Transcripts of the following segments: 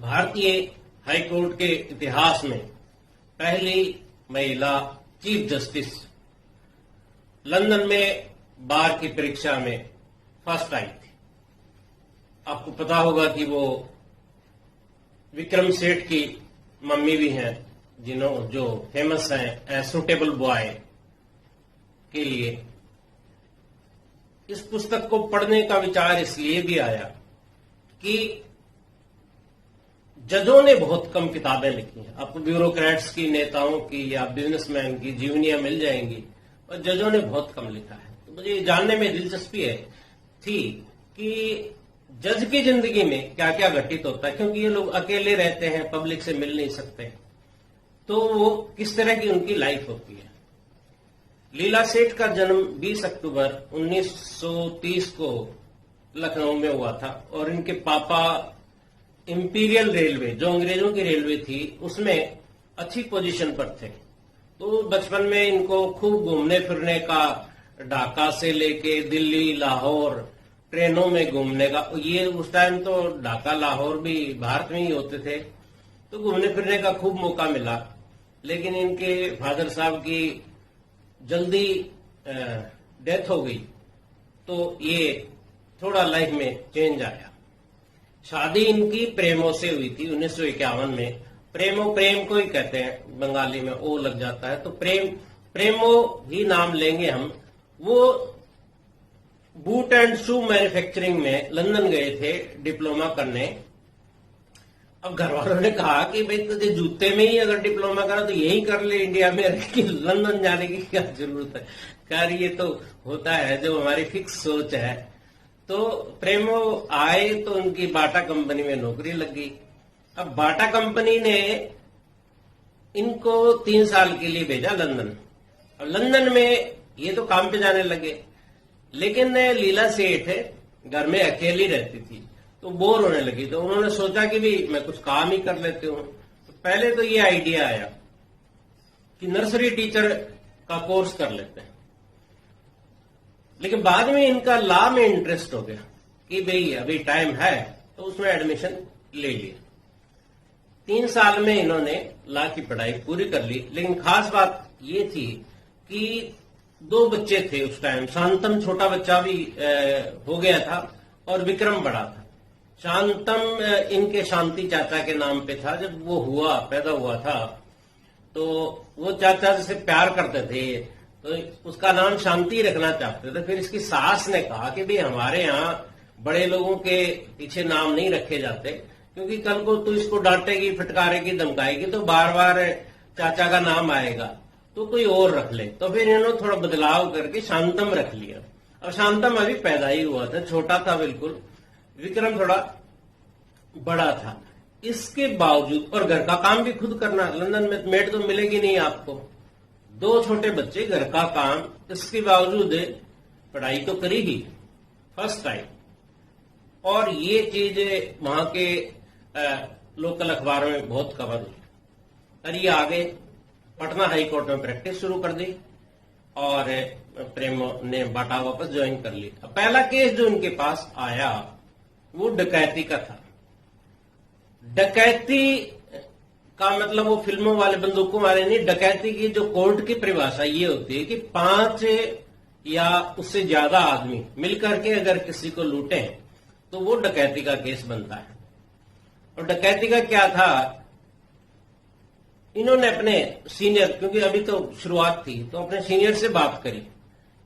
भारतीय हाईकोर्ट के इतिहास में पहली महिला चीफ जस्टिस लंदन में बार की परीक्षा में फर्स्ट आई थी। आपको पता होगा कि वो विक्रम सेठ की मम्मी भी हैं, जो फेमस हैं सूटेबल बॉय के लिए। इस पुस्तक को पढ़ने का विचार इसलिए भी आया कि जजों ने बहुत कम किताबें लिखी हैं। आपको ब्यूरोक्रेट्स की, नेताओं की या बिजनेसमैन की जीवनियां मिल जाएंगी, और जजों ने बहुत कम लिखा है। तो मुझे जानने में दिलचस्पी थी कि जज की जिंदगी में क्या क्या घटित होता है, क्योंकि ये लोग अकेले रहते हैं, पब्लिक से मिल नहीं सकते, तो वो किस तरह की उनकी लाइफ होती है। लीला सेठ का जन्म 20 अक्टूबर 1930 को लखनऊ में हुआ था, और इनके पापा इंपीरियल रेलवे, जो अंग्रेजों की रेलवे थी, उसमें अच्छी पोजीशन पर थे। तो बचपन में इनको खूब घूमने फिरने का, ढाका से लेके दिल्ली, लाहौर, ट्रेनों में घूमने का, ये उस टाइम तो ढाका लाहौर भी भारत में ही होते थे, तो घूमने फिरने का खूब मौका मिला। लेकिन इनके फादर साहब की जल्दी डेथ हो गई, तो ये थोड़ा लाइफ में चेंज आया। शादी इनकी प्रेमो से हुई थी 1951 में। प्रेमो, प्रेम को ही कहते हैं, बंगाली में ओ लग जाता है, तो प्रेमो ही नाम लेंगे हम। वो बूट एंड शू मैन्युफैक्चरिंग में लंदन गए थे डिप्लोमा करने। अब घर वालों ने कहा कि भाई तुझे जूते में ही अगर डिप्लोमा करा तो यही कर ले, इंडिया में रह के लंदन जाने की क्या जरूरत है। खैर ये तो होता है जो हमारी फिक्स सोच है। तो प्रेमो आए तो उनकी बाटा कंपनी में नौकरी लग गई। अब बाटा कंपनी ने इनको 3 साल के लिए भेजा लंदन। अब लंदन में ये तो काम पे जाने लगे, लेकिन लीला सेठ घर में अकेली रहती थी, तो बोर होने लगी। तो उन्होंने सोचा कि भी मैं कुछ काम ही कर लेती हूँ। तो पहले तो ये आइडिया आया कि नर्सरी टीचर का कोर्स कर लेते हैं, लेकिन बाद में इनका लॉ में इंटरेस्ट हो गया कि भाई अभी टाइम है, तो उसमें एडमिशन ले लिया। 3 साल में इन्होंने लॉ की पढ़ाई पूरी कर ली। लेकिन खास बात ये थी कि 2 बच्चे थे उस टाइम। शांतम छोटा बच्चा भी हो गया था, और विक्रम बड़ा था। शांतम इनके शांति चाचा के नाम पे था। जब वो पैदा हुआ था, तो वो चाचा से प्यार करते थे, तो उसका नाम शांति रखना चाहते थे। फिर इसकी सास ने कहा कि भाई हमारे यहाँ बड़े लोगों के पीछे नाम नहीं रखे जाते, क्योंकि कल को तू इसको डांटेगी, फटकारेगी, धमकाएगी, तो बार बार चाचा का नाम आएगा, तो कोई और रख ले। तो फिर इन्होंने थोड़ा बदलाव करके शांतम रख लिया। और शांतम अभी पैदा ही हुआ था, छोटा था बिल्कुल। विक्रम थोड़ा बड़ा था। इसके बावजूद, और घर का काम भी खुद करना, लंदन में मेड तो मिलेगी नहीं आपको, 2 छोटे बच्चे, घर का काम, इसके बावजूद पढ़ाई तो करी ही, फर्स्ट टाइम। और ये चीज वहां के लोकल अखबारों में बहुत कवर हुई। और ये आगे पटना हाई कोर्ट में प्रैक्टिस शुरू कर दी, और प्रेमो ने बाटा वापस ज्वाइन कर ली। पहला केस जो इनके पास आया वो डकैती का था। डकैती का मतलब वो फिल्मों वाले बंदूकों वाले नहीं। डकैती की जो कोर्ट की परिभाषा ये होती है कि 5 या उससे ज्यादा आदमी मिलकर के अगर किसी को लूटे तो वो डकैती का केस बनता है। और डकैती का क्या था, इन्होंने अपने सीनियर, क्योंकि अभी तो शुरुआत थी, तो अपने सीनियर से बात करी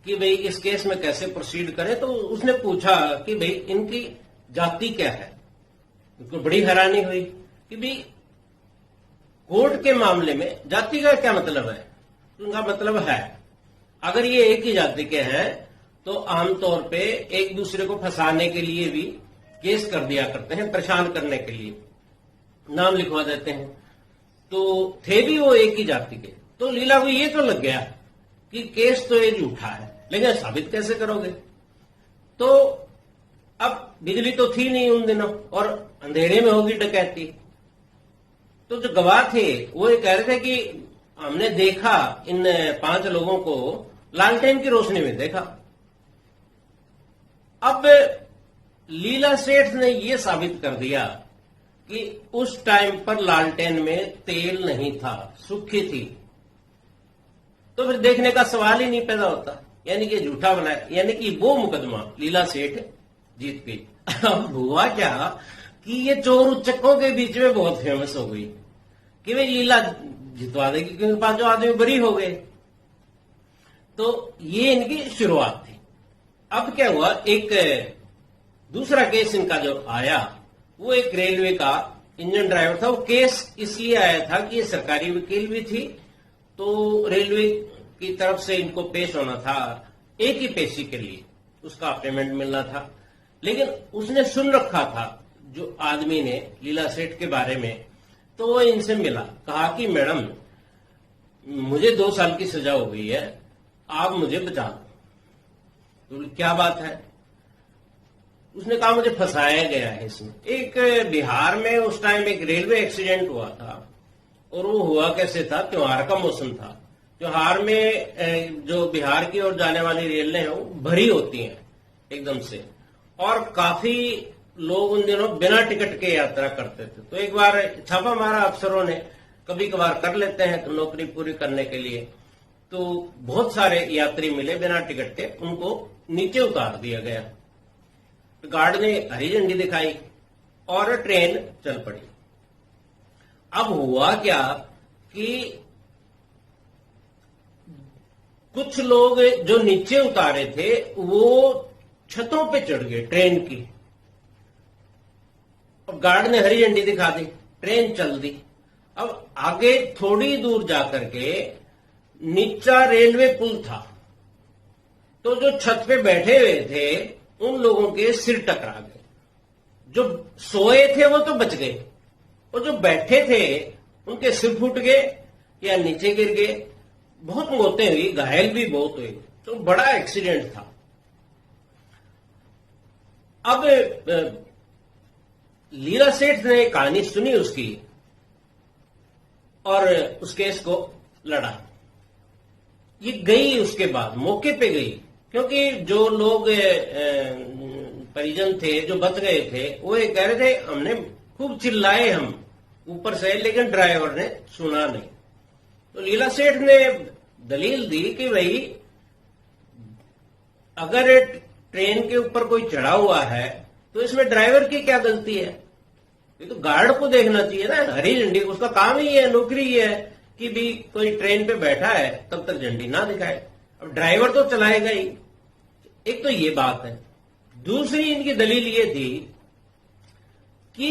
कि भाई इस केस में कैसे प्रोसीड करें। तो उसने पूछा कि भाई इनकी जाति क्या है। उनको बड़ी हैरानी हुई कि भाई कोर्ट के मामले में जाति का क्या मतलब है। उनका मतलब है अगर ये एक ही जाति के हैं तो आमतौर पे एक दूसरे को फंसाने के लिए भी केस कर दिया करते हैं, परेशान करने के लिए नाम लिखवा देते हैं। तो थे भी वो एक ही जाति के। तो लीला को ये तो लग गया कि केस तो ये झूठा है, लेकिन साबित कैसे करोगे। तो अब बिजली तो थी नहीं उन दिनों, और अंधेरे में होगी डकैती। तो जो गवाह थे वो ये कह रहे थे कि हमने देखा इन 5 लोगों को लालटेन की रोशनी में देखा। अब लीला सेठ ने यह साबित कर दिया कि उस टाइम पर लालटेन में तेल नहीं था, सूखी थी, तो फिर देखने का सवाल ही नहीं पैदा होता, यानी कि झूठा बनाया, यानी कि वो मुकदमा लीला सेठ जीत गई। अब हुआ क्या कि ये चोर उच्चकों के बीच में बहुत फेमस हो गई कि भाई लीला जितवा देगी, क्योंकि 5 आदमी बरी हो गए। तो ये इनकी शुरुआत थी। अब क्या हुआ, एक दूसरा केस इनका जो आया वो एक रेलवे का इंजन ड्राइवर था। वो केस इसलिए आया था कि ये सरकारी वकील भी थी, तो रेलवे की तरफ से इनको पेश होना था एक ही पेशी के लिए, उसका पेमेंट मिलना था। लेकिन उसने सुन रखा था जो आदमी ने लीला सेठ के बारे में, तो वो इनसे मिला, कहा कि मैडम मुझे 2 साल की सजा हो गई है, आप मुझे बचा दो। तो क्या बात है? उसने कहा मुझे फंसाया गया है इसमें। एक बिहार में उस टाइम एक रेलवे एक्सीडेंट हुआ था, और वो हुआ कैसे था, त्योहार का मौसम था। त्योहार में जो बिहार की ओर जाने वाली रेलें हैं वो भरी होती हैं एकदम से, और काफी लोग उन दिनों बिना टिकट के यात्रा करते थे। तो एक बार छापा मारा अफसरों ने, कभी कभार कर लेते हैं तो नौकरी पूरी करने के लिए, तो बहुत सारे यात्री मिले बिना टिकट के, उनको नीचे उतार दिया गया। गार्ड ने हरी झंडी दिखाई और ट्रेन चल पड़ी। अब हुआ क्या कि कुछ लोग जो नीचे उतारे थे वो छतों पे चढ़ गए ट्रेन की, और गार्ड ने हरी झंडी दिखा दी, ट्रेन चल दी। अब आगे थोड़ी दूर जाकर के नीचा रेलवे पुल था, तो जो छत पे बैठे हुए थे उन लोगों के सिर टकरा गए। जो सोए थे वो तो बच गए, और जो बैठे थे उनके सिर फूट गए या नीचे गिर गए। बहुत मौतें हुई, घायल भी बहुत हुए, तो बड़ा एक्सीडेंट था। अब लीला सेठ ने कहानी सुनी उसकी, और उस केस को लड़ा। ये गई, उसके बाद मौके पे गई, क्योंकि जो लोग परिजन थे जो बच गए थे वो ये कह रहे थे हमने खूब चिल्लाए हम ऊपर से, लेकिन ड्राइवर ने सुना नहीं। तो लीला सेठ ने दलील दी कि भाई अगर ट्रेन के ऊपर कोई चढ़ा हुआ है तो इसमें ड्राइवर की क्या गलती है? ये तो गार्ड को देखना चाहिए ना, हरी झंडी उसका काम ही है, नौकरी ही है कि भी कोई ट्रेन पे बैठा है तब तक झंडी ना दिखाए। अब ड्राइवर तो चलाएगा ही। एक तो ये बात है। दूसरी इनकी दलील ये थी कि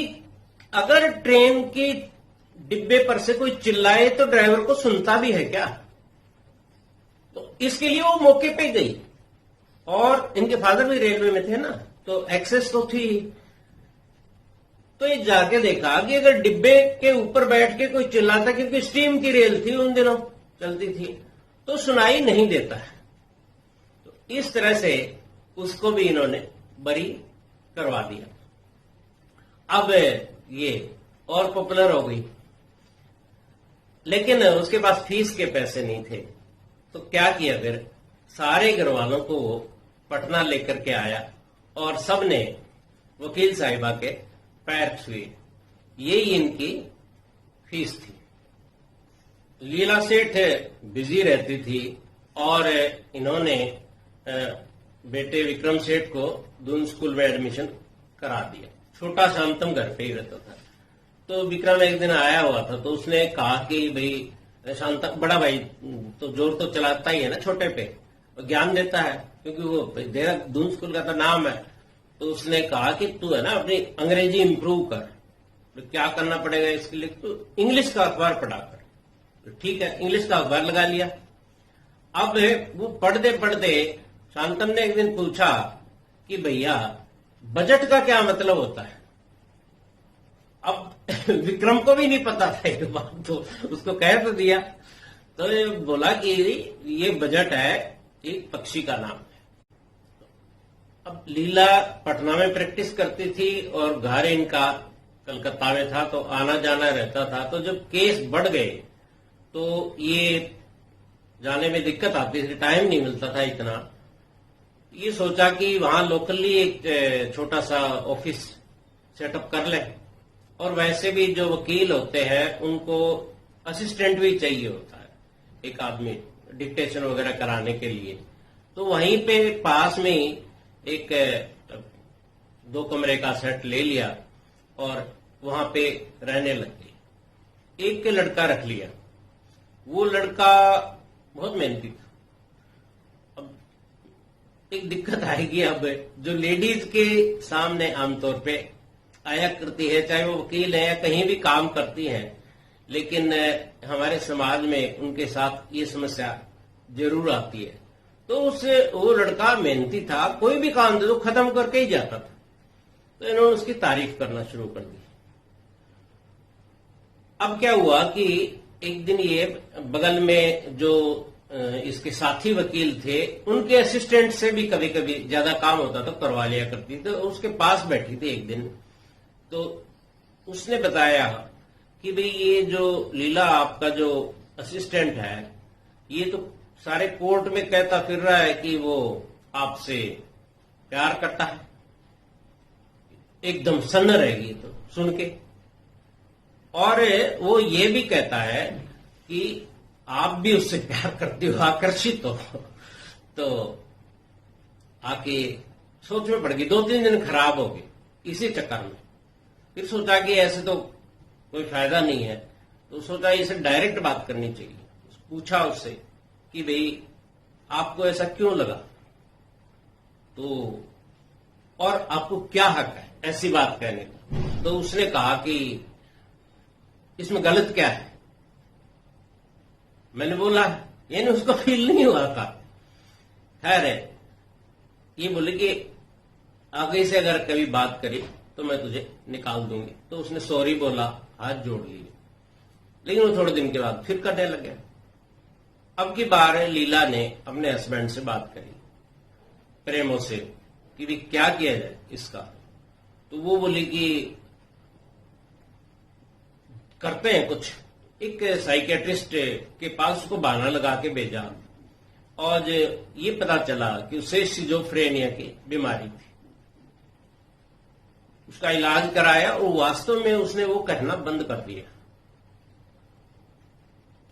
अगर ट्रेन की डिब्बे पर से कोई चिल्लाए तो ड्राइवर को सुनता भी है क्या? तो इसके लिए वो मौके पे गई, और इनके फादर भी रेलवे में थे ना, तो एक्सेस तो थी। तो ये जाके देखा कि अगर डिब्बे के ऊपर बैठ के कोई चिल्लाता, क्योंकि स्टीम की रेल थी उन दिनों चलती थी, तो सुनाई नहीं देता है। तो इस तरह से उसको भी इन्होंने बरी करवा दिया। अब ये और पॉपुलर हो गई, लेकिन उसके पास फीस के पैसे नहीं थे। तो क्या किया फिर, सारे घर वालों को वो पटना लेकर के आया, और सबने वकील साहिबा के पैर छुए। यही इनकी फीस थी। लीला सेठ बिजी रहती थी, और इन्होंने बेटे विक्रम सेठ को दून स्कूल में एडमिशन करा दिया। छोटा शांतम घर पे ही रहता था। तो विक्रम एक दिन आया हुआ था, तो उसने कहा कि भाई शांतम बड़ा भाई तो जोर तो चलाता ही है ना छोटे पे, ज्ञान देता है, क्योंकि वो देहरादून स्कूल का तो नाम है। तो उसने कहा कि तू है ना अपनी अंग्रेजी इंप्रूव कर। तो क्या करना पड़ेगा इसके लिए? तो इंग्लिश का अखबार पढ़ा कर। तो ठीक है, इंग्लिश का अखबार लगा लिया। अब वो पढ़ते पढ़ते शांतम ने एक दिन पूछा कि भैया बजट का क्या मतलब होता है? अब विक्रम को भी नहीं पता था ये बात, तो उसको कह तो दिया। तो ये बोला कि ये बजट है एक पक्षी का नाम है। अब लीला पटना में प्रैक्टिस करती थी और घर इनका कलकत्ता में था, तो आना जाना रहता था। तो जब केस बढ़ गए तो ये जाने में दिक्कत आती थी, टाइम नहीं मिलता था इतना। ये सोचा कि वहां लोकली एक छोटा सा ऑफिस सेटअप कर ले, और वैसे भी जो वकील होते हैं उनको असिस्टेंट भी चाहिए होता है, एक आदमी डिक्टेशन वगैरह कराने के लिए। तो वहीं पे पास में ही एक 2 कमरे का सेट ले लिया और वहां पे रहने लग गए। एक लड़का रख लिया, वो लड़का बहुत मेहनती था। अब एक दिक्कत आएगी, अब जो लेडीज के सामने आमतौर पे आया करती है, चाहे वो वकील है या कहीं भी काम करती हैं, लेकिन हमारे समाज में उनके साथ ये समस्या जरूर आती है। तो वो लड़का मेहनती था, कोई भी काम दे तो खत्म करके ही जाता था। तो इन्होंने उसकी तारीफ करना शुरू कर दी। अब क्या हुआ कि एक दिन ये बगल में जो इसके साथी वकील थे, उनके असिस्टेंट से भी कभी कभी ज्यादा काम होता तो करवा लिया करती। तो उसके पास बैठी थी एक दिन, तो उसने बताया कि भाई ये जो लीला आपका जो असिस्टेंट है, ये तो सारे कोर्ट में कहता फिर रहा है कि वो आपसे प्यार करता है। एकदम सन्न रहेगी तो सुन के। और वो ये भी कहता है कि आप भी उससे प्यार करते हो, आकर्षित हो। तो आके सोच में पड़ गई। 2-3 दिन खराब हो गए इसी चक्कर में। फिर सोचा कि ऐसे तो कोई फायदा नहीं है, तो सोचा इसे डायरेक्ट बात करनी चाहिए। पूछा उससे कि भाई आपको ऐसा क्यों लगा, तो और आपको क्या हक है ऐसी बात कहने का। तो उसने कहा कि इसमें गलत क्या है। मैंने बोला, यानी उसको फील नहीं हुआ था। खैर है, ये बोले कि आगे से अगर कभी बात करी तो मैं तुझे निकाल दूंगी। तो उसने सॉरी बोला, हाथ जोड़ लिए, लेकिन वो थोड़े दिन के बाद फिर करने लग गया। अब की बार लीला ने अपने हस्बैंड से बात करी प्रेमो से कि भी क्या किया जाए इसका। तो वो बोली कि करते हैं कुछ। एक साइकेट्रिस्ट के पास उसको बहाना लगा के भेजा और ये पता चला कि उसे सिजोफ्रेनिया की बीमारी थी। उसका इलाज कराया और वास्तव में उसने वो कहना बंद कर दिया।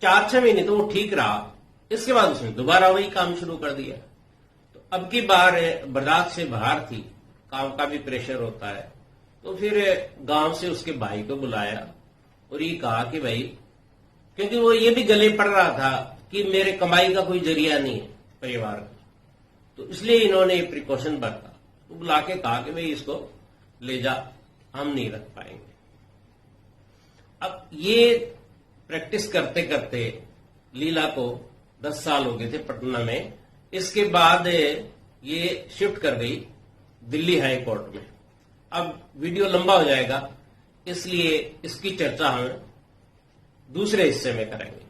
4-6 महीने तो वो ठीक रहा, इसके बाद उसने दोबारा वही काम शुरू कर दिया। तो अब की बार बर्दाश्त से बाहर थी, काम का भी प्रेशर होता है। तो फिर गांव से उसके भाई को बुलाया और ये कहा कि भाई, क्योंकि वो ये भी गले पड़ रहा था कि मेरे कमाई का कोई जरिया नहीं है परिवार का, तो इसलिए इन्होंने ये प्रिकॉशन बरता। तो बुला के कहा कि भाई इसको ले जा, हम नहीं रख पाएंगे। अब ये प्रैक्टिस करते करते लीला को 10 साल हो गए थे पटना में। इसके बाद ये शिफ्ट कर गई दिल्ली हाई कोर्ट में। अब वीडियो लंबा हो जाएगा, इसलिए इसकी चर्चा हम दूसरे हिस्से में करेंगे।